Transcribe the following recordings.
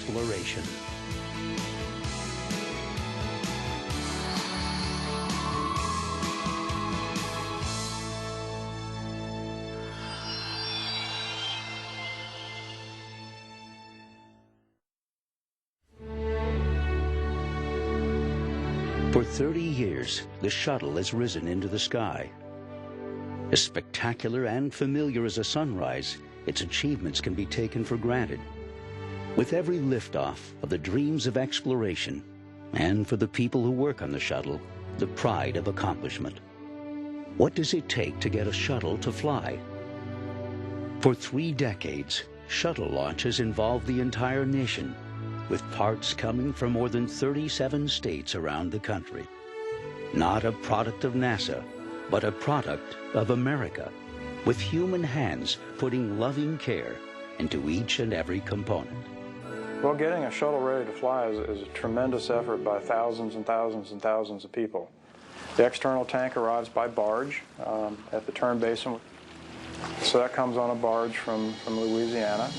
exploration. For 30 years, the shuttle has risen into the sky. As spectacular and familiar as a sunrise, its achievements can be taken for granted. With every liftoff of the dreams of exploration, and for the people who work on the shuttle, the pride of accomplishment. What does it take to get a shuttle to fly? For 3 decades, shuttle launches involved the entire nation, with parts coming from more than 37 states around the country. Not a product of NASA, but a product of America, with human hands putting loving care into each and every component. Well, getting a shuttle ready to fly is a tremendous effort by thousands and thousands and thousands of people. The external tank arrives by barge at the turn basin. So that comes on a barge from Louisiana.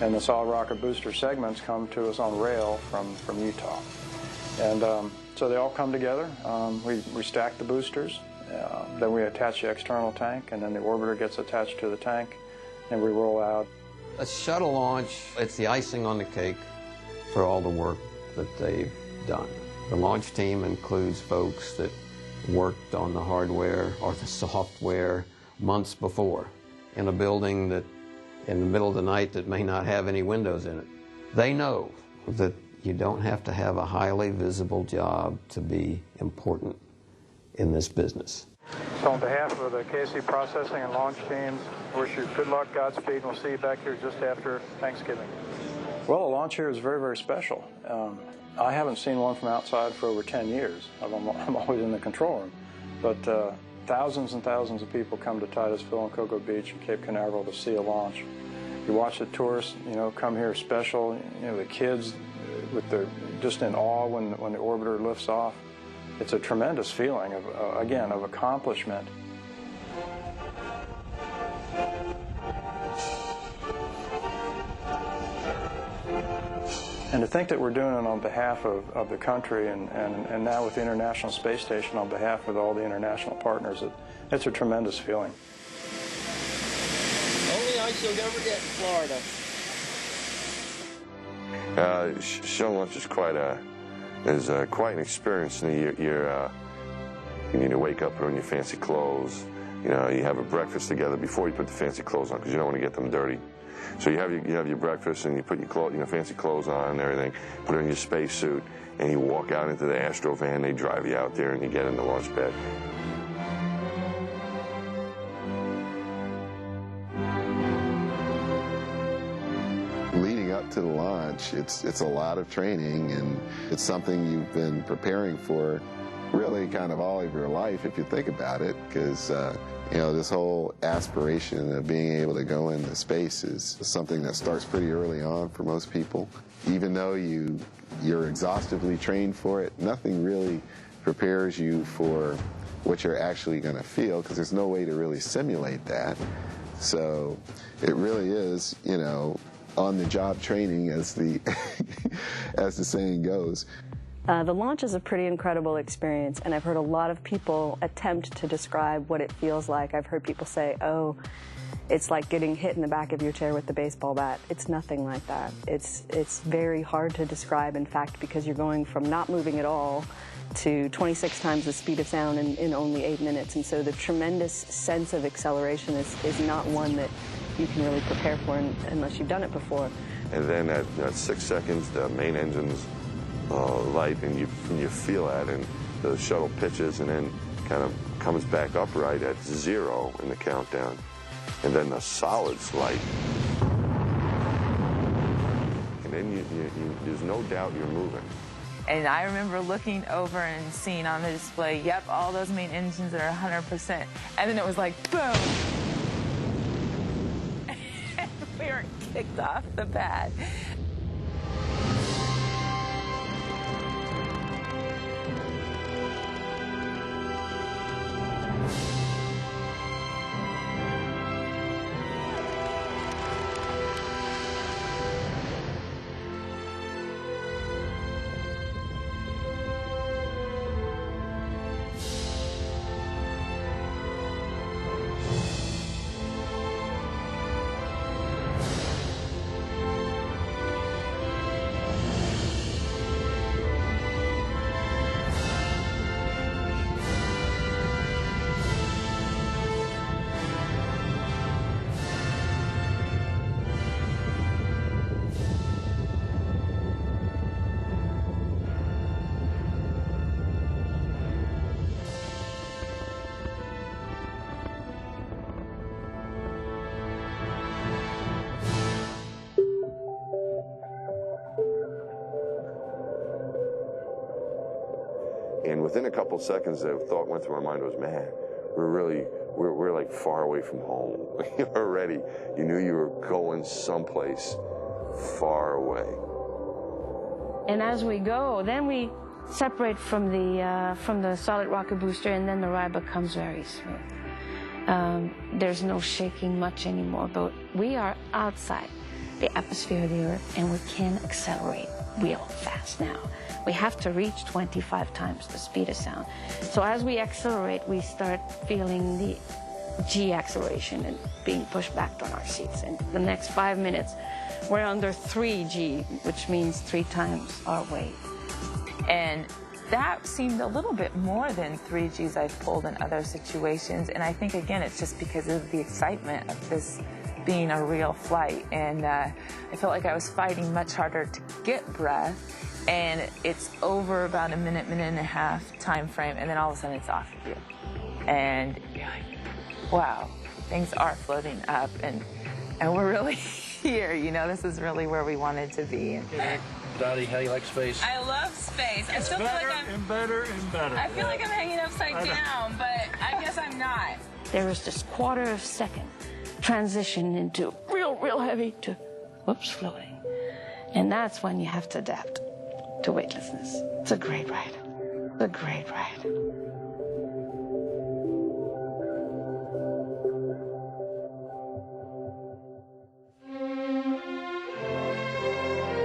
And the solid rocket booster segments come to us on rail from Utah. And so they all come together. We stack the boosters, then we attach the external tank, and then the orbiter gets attached to the tank, and we roll out. A shuttle launch, it's the icing on the cake for all the work that they've done. The launch team includes folks that worked on the hardware or the software months before in a building that in the middle of the night that may not have any windows in it. They know that you don't have to have a highly visible job to be important in this business. So on behalf of the KC processing and launch teams, wish you good luck, Godspeed, and we'll see you back here just after Thanksgiving. Well, a launch here is very, very special. I haven't seen one from outside for over 10 years. I'm always in the control room. But thousands and thousands of people come to Titusville and Cocoa Beach and Cape Canaveral to see a launch. You watch the tourists, come here special. The kids, just in awe when the orbiter lifts off. It's a tremendous feeling of accomplishment. And to think that we're doing it on behalf of the country and now with the International Space Station on behalf of all the international partners, it's a tremendous feeling. Only ice you'll ever get in Florida. Shuttle launch is quite an experience. You need to wake up, put on your fancy clothes. You have a breakfast together before you put the fancy clothes on because you don't want to get them dirty. So you have your breakfast and you put your fancy clothes on and everything, put on your space suit, and you walk out into the Astro van. They drive you out there and you get in the launch pad. Leading up to the launch, it's a lot of training, and it's something you've been preparing for really kind of all of your life if you think about it, because this whole aspiration of being able to go into space is something that starts pretty early on for most people. Even though you're exhaustively trained for it, nothing really prepares you for what you're actually going to feel, because there's no way to really simulate that. So it really is, on-the-job training, as the as the saying goes. The launch is a pretty incredible experience, and I've heard a lot of people attempt to describe what it feels like. I've heard people say, oh, it's like getting hit in the back of your chair with the baseball bat. It's nothing like that. It's very hard to describe, in fact, because you're going from not moving at all to 26 times the speed of sound in only 8 minutes. And so the tremendous sense of acceleration is not one that you can really prepare for unless you've done it before. And then at 6 seconds, the main engines light, and you feel that, and the shuttle pitches and then kind of comes back upright at 0 in the countdown, and then the solids light, and then there's no doubt you're moving. And I remember looking over and seeing on the display, yep, all those main engines are 100%, and then it was like, boom, and we were kicked off the pad. And within a couple seconds, the thought went through my mind was, man, we're like far away from home. Already, you knew you were going someplace far away. And as we go, then we separate from the solid rocket booster, and then the ride becomes very smooth. There's no shaking much anymore, but we are outside the atmosphere of the Earth, and we can accelerate real fast now. We have to reach 25 times the speed of sound. So as we accelerate, we start feeling the G acceleration and being pushed back on our seats. And the next 5 minutes, we're under 3G, which means 3 times our weight. And that seemed a little bit more than 3 Gs I've pulled in other situations. And I think, again, it's just because of the excitement of this being a real flight. And I felt like I was fighting much harder to get breath. And it's over about a minute and a half time frame, and then all of a sudden it's off of you. And you're like, wow, things are floating up, and we're really here, you know, this is really where we wanted to be. Dottie, how do you like space? I love space. I still feel like I'm better and better. I feel like I'm hanging upside down, but I guess I'm not. There was this quarter of a second transition into real heavy to, whoops, floating. And that's when you have to adapt to weightlessness. It's a great ride. It's a great ride.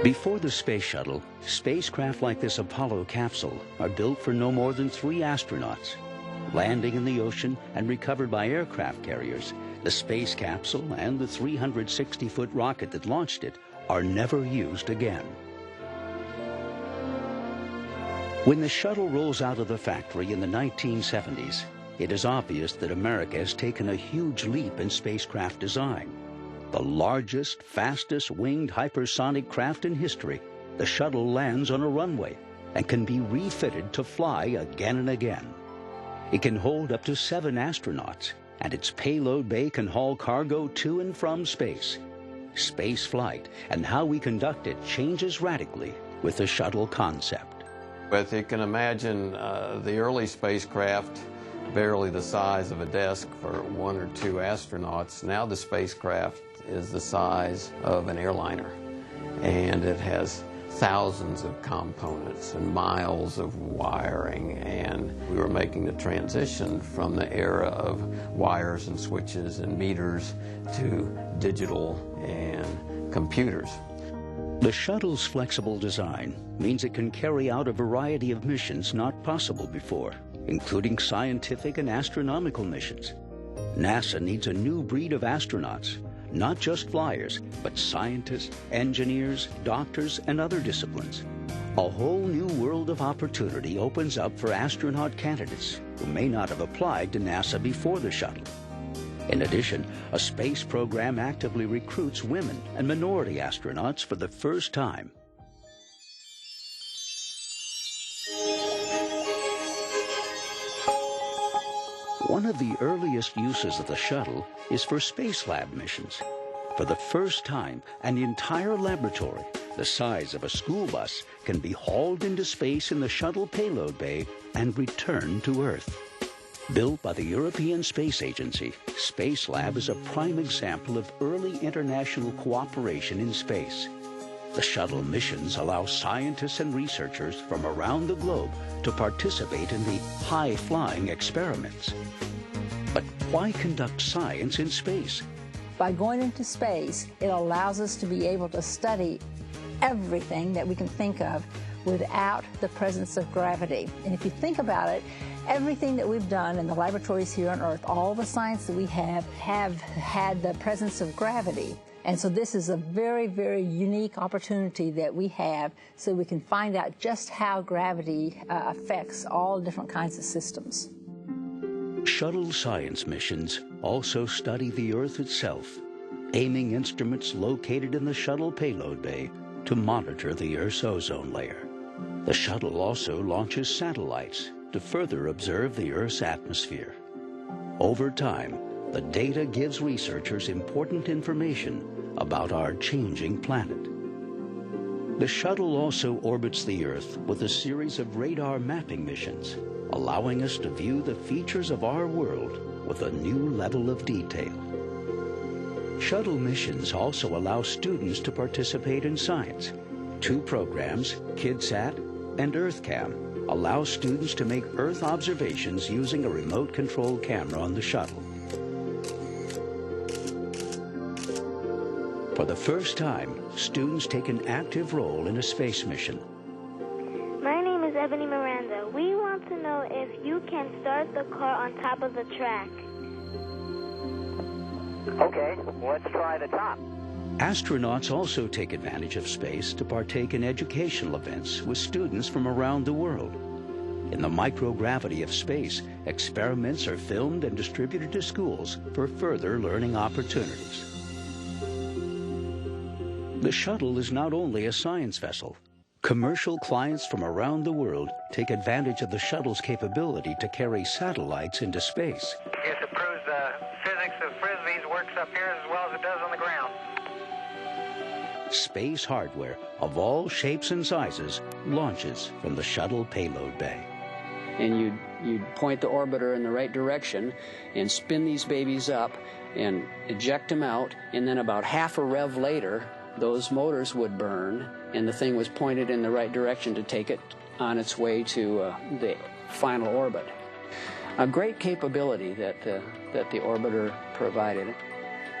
Before the space shuttle, spacecraft like this Apollo capsule are built for no more than 3 astronauts. Landing in the ocean and recovered by aircraft carriers, the space capsule and the 360-foot rocket that launched it are never used again. When the shuttle rolls out of the factory in the 1970s, it is obvious that America has taken a huge leap in spacecraft design. The largest, fastest winged hypersonic craft in history, the shuttle lands on a runway and can be refitted to fly again and again. It can hold up to 7 astronauts, and its payload bay can haul cargo to and from space. Space flight and how we conduct it changes radically with the shuttle concept. But you can imagine the early spacecraft, barely the size of a desk for 1 or 2 astronauts. Now the spacecraft is the size of an airliner, and it has thousands of components and miles of wiring, and we were making the transition from the era of wires and switches and meters to digital and computers. The shuttle's flexible design means it can carry out a variety of missions not possible before, including scientific and astronomical missions. NASA needs a new breed of astronauts, not just flyers, but scientists, engineers, doctors, and other disciplines. A whole new world of opportunity opens up for astronaut candidates who may not have applied to NASA before the shuttle. In addition, a space program actively recruits women and minority astronauts for the first time. One of the earliest uses of the shuttle is for space lab missions. For the first time, an entire laboratory, the size of a school bus, can be hauled into space in the shuttle payload bay and returned to Earth. Built by the European Space Agency, Space Lab is a prime example of early international cooperation in space. The shuttle missions allow scientists and researchers from around the globe to participate in the high-flying experiments. But why conduct science in space? By going into space, it allows us to be able to study everything that we can think of without the presence of gravity. And if you think about it, everything that we've done in the laboratories here on Earth, all the science that we have had the presence of gravity. And so this is a very, very unique opportunity that we have so we can find out just how gravity affects all different kinds of systems. Shuttle science missions also study the Earth itself, aiming instruments located in the shuttle payload bay to monitor the Earth's ozone layer. The shuttle also launches satellites to further observe the Earth's atmosphere. Over time, the data gives researchers important information about our changing planet. The shuttle also orbits the Earth with a series of radar mapping missions, allowing us to view the features of our world with a new level of detail. Shuttle missions also allow students to participate in science. 2 programs, KidSat and EarthCam, allow students to make Earth observations using a remote-controlled camera on the shuttle. For the first time, students take an active role in a space mission. My name is Ebony Miranda. We want to know if you can start the car on top of the track. Okay, let's try the top. Astronauts also take advantage of space to partake in educational events with students from around the world. In the microgravity of space, experiments are filmed and distributed to schools for further learning opportunities. The shuttle is not only a science vessel. Commercial clients from around the world take advantage of the shuttle's capability to carry satellites into space. Yes, it proves the physics of frisbees works up here as well as it does on the ground. Space hardware of all shapes and sizes launches from the shuttle payload bay. And you'd point the orbiter in the right direction and spin these babies up and eject them out, and then about half a rev later, those motors would burn, and the thing was pointed in the right direction to take it on its way to the final orbit. A great capability that the orbiter provided.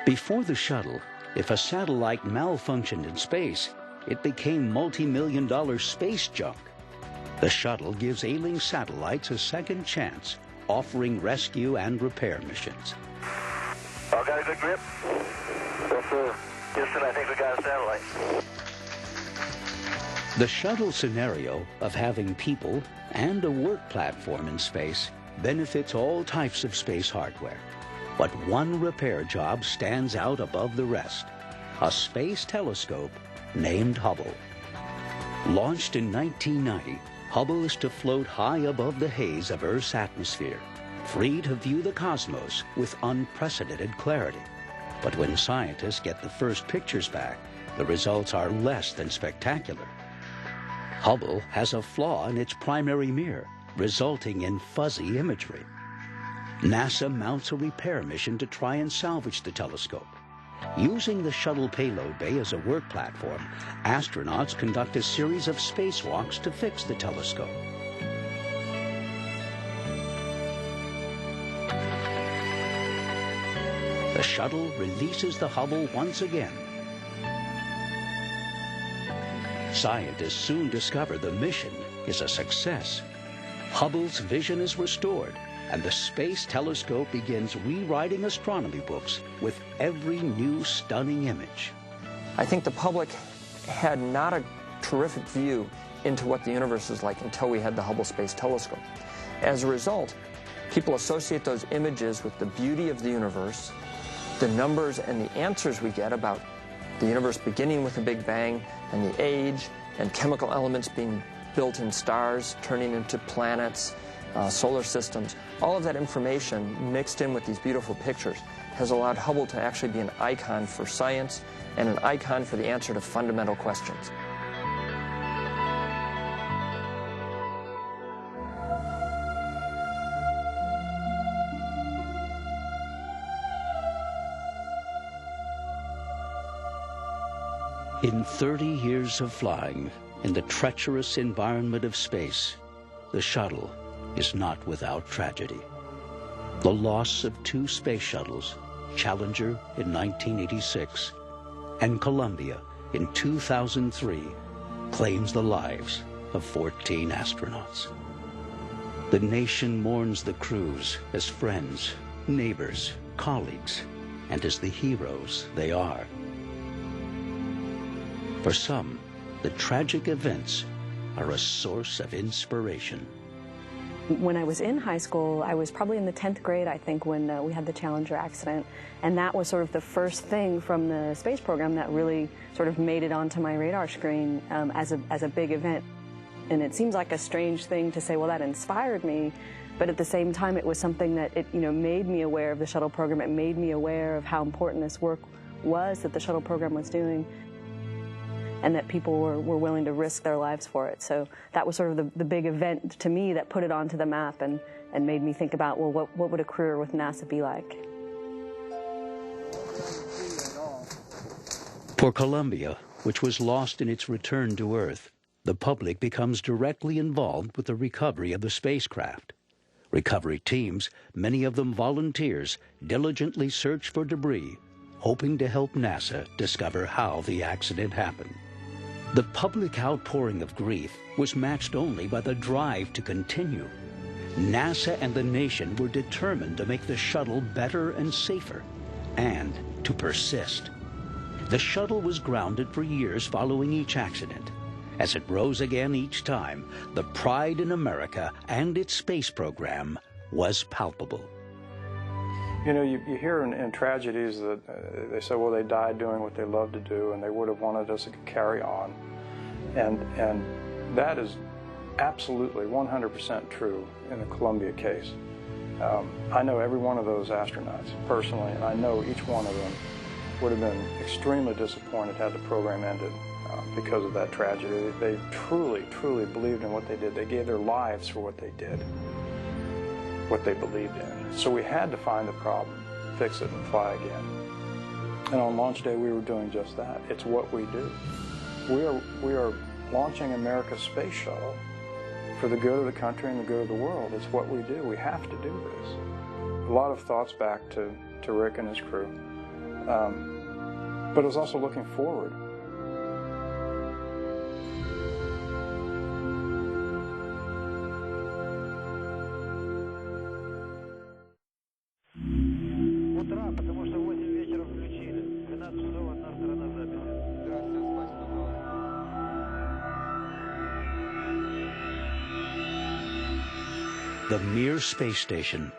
Before the shuttle, if a satellite malfunctioned in space, it became multi-million-dollar space junk. The shuttle gives ailing satellites a second chance, offering rescue and repair missions. All got a good grip? Yes, sir. Houston, I think we got a satellite. The shuttle scenario of having people and a work platform in space benefits all types of space hardware. But one repair job stands out above the rest: a space telescope named Hubble. Launched in 1990, Hubble is to float high above the haze of Earth's atmosphere, free to view the cosmos with unprecedented clarity. But when scientists get the first pictures back, the results are less than spectacular. Hubble has a flaw in its primary mirror, resulting in fuzzy imagery. NASA mounts a repair mission to try and salvage the telescope. Using the shuttle payload bay as a work platform, astronauts conduct a series of spacewalks to fix the telescope. The shuttle releases the Hubble once again. Scientists soon discover the mission is a success. Hubble's vision is restored, and the space telescope begins rewriting astronomy books with every new stunning image. I think the public had not a terrific view into what the universe is like until we had the Hubble Space Telescope. As a result, people associate those images with the beauty of the universe, the numbers and the answers we get about the universe beginning with a Big Bang, and the age and chemical elements being built in stars, turning into planets, solar systems. All of that information mixed in with these beautiful pictures has allowed Hubble to actually be an icon for science and an icon for the answer to fundamental questions. In 30 years of flying in the treacherous environment of space, the shuttle is not without tragedy. The loss of 2 space shuttles, Challenger in 1986 and Columbia in 2003, claims the lives of 14 astronauts. The nation mourns the crews as friends, neighbors, colleagues, and as the heroes they are. For some, the tragic events are a source of inspiration. When I was in high school, I was probably in the 10th grade, I think, when we had the Challenger accident. And that was sort of the first thing from the space program that really sort of made it onto my radar screen as a big event. And it seems like a strange thing to say, well, that inspired me. But at the same time, it was something that it made me aware of the shuttle program. It made me aware of how important this work was that the shuttle program was doing. and that people were willing to risk their lives for it. So that was sort of the big event to me that put it onto the map and made me think about, well, what would a career with NASA be like? For Columbia, which was lost in its return to Earth, the public becomes directly involved with the recovery of the spacecraft. Recovery teams, many of them volunteers, diligently search for debris, hoping to help NASA discover how the accident happened. The public outpouring of grief was matched only by the drive to continue. NASA and the nation were determined to make the shuttle better and safer, and to persist. The shuttle was grounded for years following each accident. As it rose again each time, the pride in America and its space program was palpable. You know, you hear in tragedies that they say, well, they died doing what they loved to do, and they would have wanted us to carry on. And that is absolutely 100% true in the Columbia case. I know every one of those astronauts personally, and I know each one of them would have been extremely disappointed had the program ended because of that tragedy. They truly, truly believed in what they did. They gave their lives for what they did, what they believed in. So we had to find the problem, fix it, and fly again. And on launch day, we were doing just that. It's what we do. We are launching America's space shuttle for the good of the country and the good of the world. It's what we do. We have to do this. A lot of thoughts back to Rick and his crew. But it was also looking forward. The Mir space station.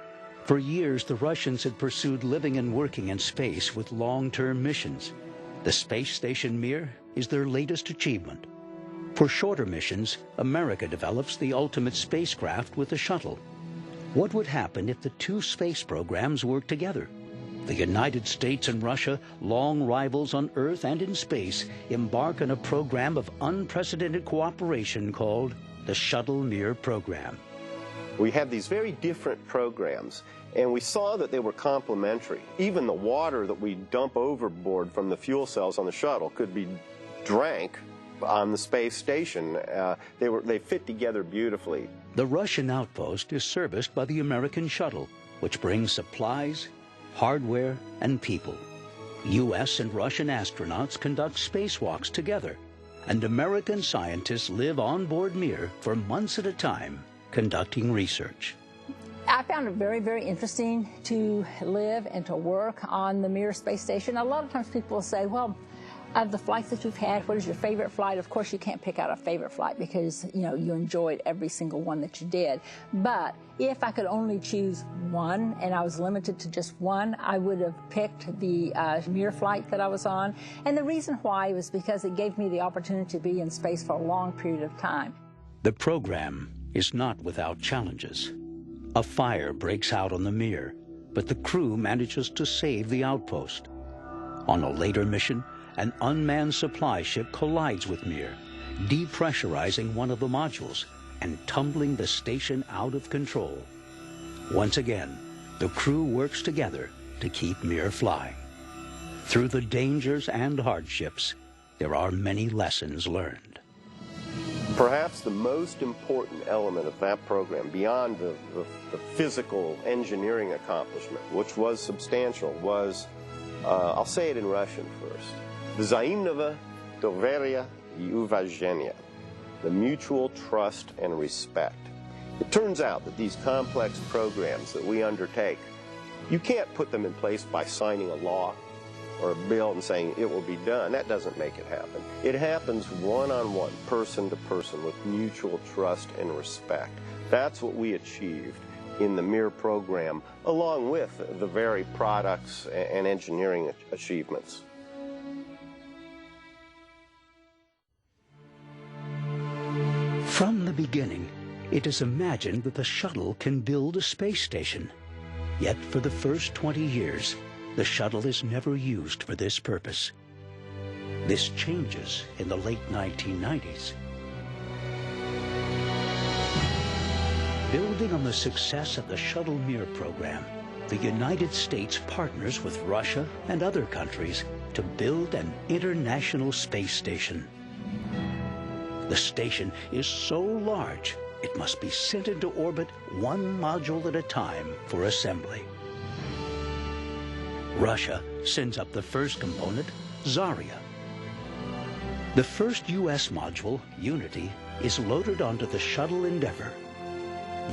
For years, the Russians had pursued living and working in space with long-term missions. The space station Mir is their latest achievement. For shorter missions, America develops the ultimate spacecraft with the shuttle. What would happen if the two space programs worked together? The United States and Russia, long rivals on Earth and in space, embark on a program of unprecedented cooperation called the Shuttle-Mir program. We had these very different programs, and we saw that they were complementary. Even the water that we dump overboard from the fuel cells on the shuttle could be drank on the space station. They fit together beautifully. The Russian outpost is serviced by the American shuttle, which brings supplies, hardware, and people. U.S. and Russian astronauts conduct spacewalks together, and American scientists live on board Mir for months at a time, conducting research. I found it very, very interesting to live and to work on the Mir space station. A lot of times people will say, well, of the flights that you've had, what is your favorite flight? Of course, you can't pick out a favorite flight because, you know, you enjoyed every single one that you did. But if I could only choose one and I was limited to just one, I would have picked the Mir flight that I was on. And the reason why was because it gave me the opportunity to be in space for a long period of time. The program is not without challenges. A fire breaks out on the Mir, but the crew manages to save the outpost. On a later mission, an unmanned supply ship collides with Mir, depressurizing one of the modules and tumbling the station out of control. Once again, the crew works together to keep Mir flying. Through the dangers and hardships, there are many lessons learned. Perhaps the most important element of that program, beyond the physical engineering accomplishment, which was substantial, was, I'll say it in Russian first, Взаимного доверия и уважения, the mutual trust and respect. It turns out that these complex programs that we undertake, you can't put them in place by signing a law or a bill and saying it will be done. That doesn't make it happen. It happens one-on-one, person to person, with mutual trust and respect. That's what we achieved in the Mir program, along with the very products and engineering achievements. From the beginning, it is imagined that the shuttle can build a space station. Yet for the first 20 years, the shuttle is never used for this purpose. This changes in the late 1990s. Building on the success of the Shuttle Mir program, the United States partners with Russia and other countries to build an international space station. The station is so large, it must be sent into orbit one module at a time for assembly. Russia sends up the first component, Zarya. The first U.S. module, Unity, is loaded onto the Shuttle Endeavour.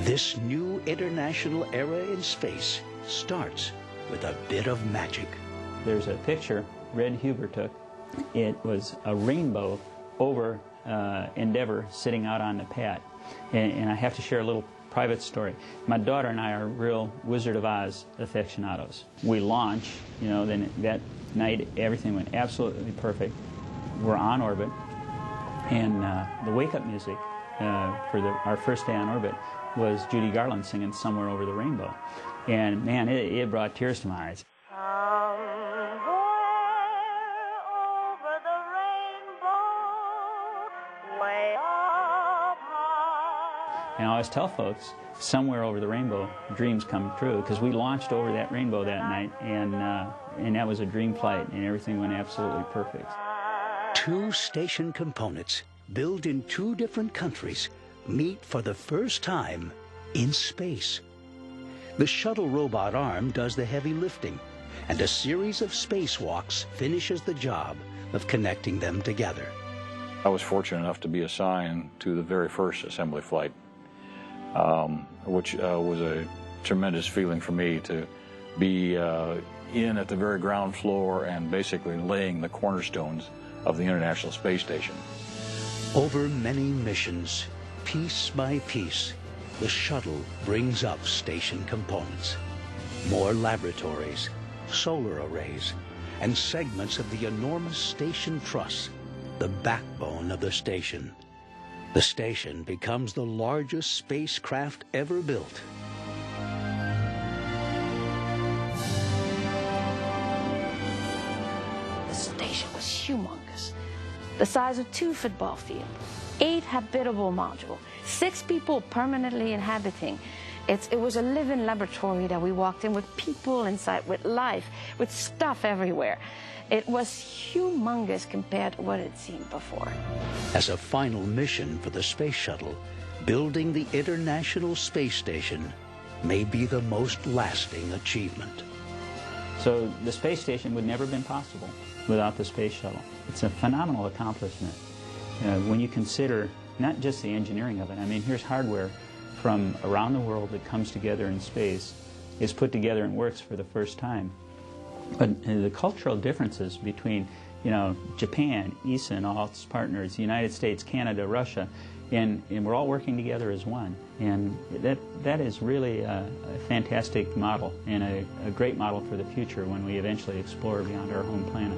This new international era in space starts with a bit of magic. There's a picture Red Huber took. It was a rainbow over Endeavour sitting out on the pad. And I have to share a little private story. My daughter and I are real Wizard of Oz aficionados. We launch, you know, then that night everything went absolutely perfect. We're on orbit, and the wake-up music for our first day on orbit was Judy Garland singing Somewhere Over the Rainbow. And man, it brought tears to my eyes. And I always tell folks, somewhere over the rainbow, dreams come true, because we launched over that rainbow that night, and that was a dream flight, and everything went absolutely perfect. Two station components, built in two different countries, meet for the first time in space. The shuttle robot arm does the heavy lifting, and a series of spacewalks finishes the job of connecting them together. I was fortunate enough to be assigned to the very first assembly flight, which was a tremendous feeling for me to be in at the very ground floor and basically laying the cornerstones of the International Space Station. Over many missions, piece by piece, the shuttle brings up station components. More laboratories, solar arrays, and segments of the enormous station truss, the backbone of the station. The station becomes the largest spacecraft ever built. The station was humongous. The size of 2 football fields, 8 habitable modules, 6 people permanently inhabiting. It was a living laboratory that we walked in with people inside, with life, with stuff everywhere. It was humongous compared to what it seemed before. As a final mission for the space shuttle, building the International Space Station may be the most lasting achievement. So the space station would never have been possible without the space shuttle. It's a phenomenal accomplishment when you consider not just the engineering of it. I mean, here's hardware from around the world that comes together in space, is put together and works for the first time. But the cultural differences between, you know, Japan, ESA and all its partners, the United States, Canada, Russia, and we're all working together as one. And that is really a fantastic model and a great model for the future when we eventually explore beyond our home planet.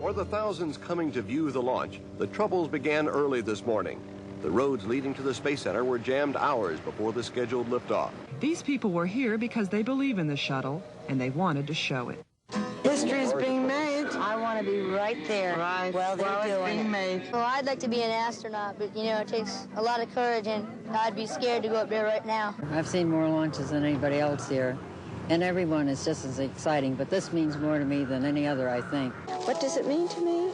For the thousands coming to view the launch, the troubles began early this morning. The roads leading to the Space Center were jammed hours before the scheduled liftoff. These people were here because they believe in the shuttle, and they wanted to show it. History is being made. I want to be right there. Right. Well, they're being made. Well, I'd like to be an astronaut, but, you know, it takes a lot of courage, and I'd be scared to go up there right now. I've seen more launches than anybody else here, and everyone is just as exciting, but this means more to me than any other, I think. What does it mean to me?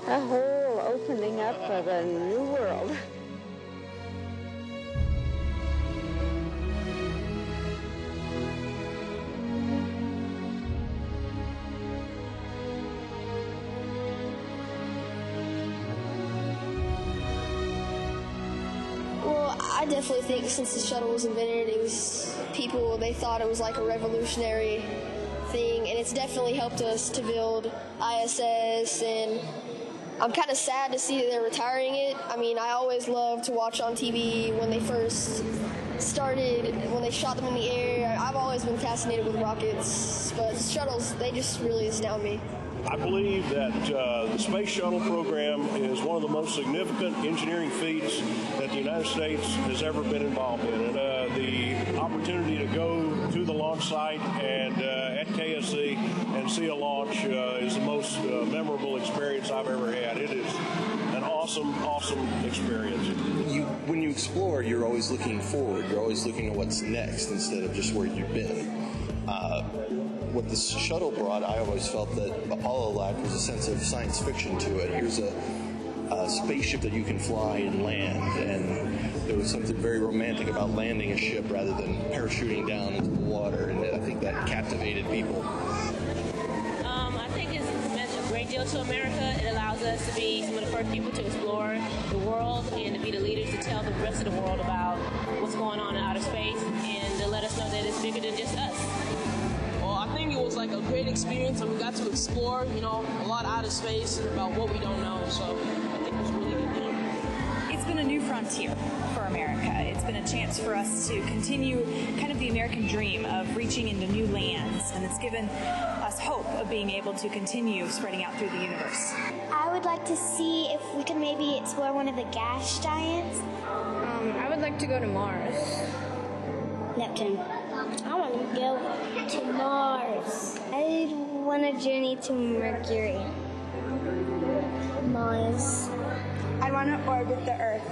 A whole opening up of a new world. I definitely think since the shuttle was invented, they thought it was like a revolutionary thing, and it's definitely helped us to build ISS, and I'm kind of sad to see that they're retiring it. I mean, I always loved to watch on TV when they first started, when they shot them in the air. I've always been fascinated with rockets, but shuttles, they just really astound me. I believe that the Space Shuttle program is one of the most significant engineering feats that the United States has ever been involved in. And the opportunity to go to the launch site and at KSC and see a launch is the most memorable experience I've ever had. It is an awesome, awesome experience. When you explore, you're always looking forward. You're always looking at what's next instead of just where you've been. What the shuttle brought, I always felt that Apollo lacked was a sense of science fiction to it. Here's a spaceship that you can fly and land, and there was something very romantic about landing a ship rather than parachuting down into the water, and I think that captivated people. I think it's meant a great deal to America. It allows us to be some of the first people to explore the world and to be the leaders to tell the rest of the world about what's going on in outer space and to let us know that it's bigger than just us. I think it was like a great experience, and we got to explore, a lot out of space and about what we don't know. So I think it was really good. It's been a new frontier for America. It's been a chance for us to continue kind of the American dream of reaching into new lands, and it's given us hope of being able to continue spreading out through the universe. I would like to see if we could maybe explore one of the gas giants. I would like to go to Mars. Neptune. I want to go to Mars. I want to journey to Mercury. Mars. I want to orbit the Earth.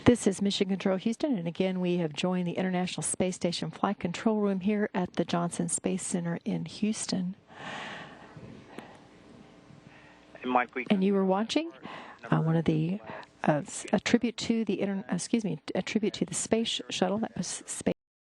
This is Mission Control Houston, and again we have joined the International Space Station Flight Control Room here at the Johnson Space Center in Houston. And you were watching one of the a tribute to the Space Shuttle. That was space.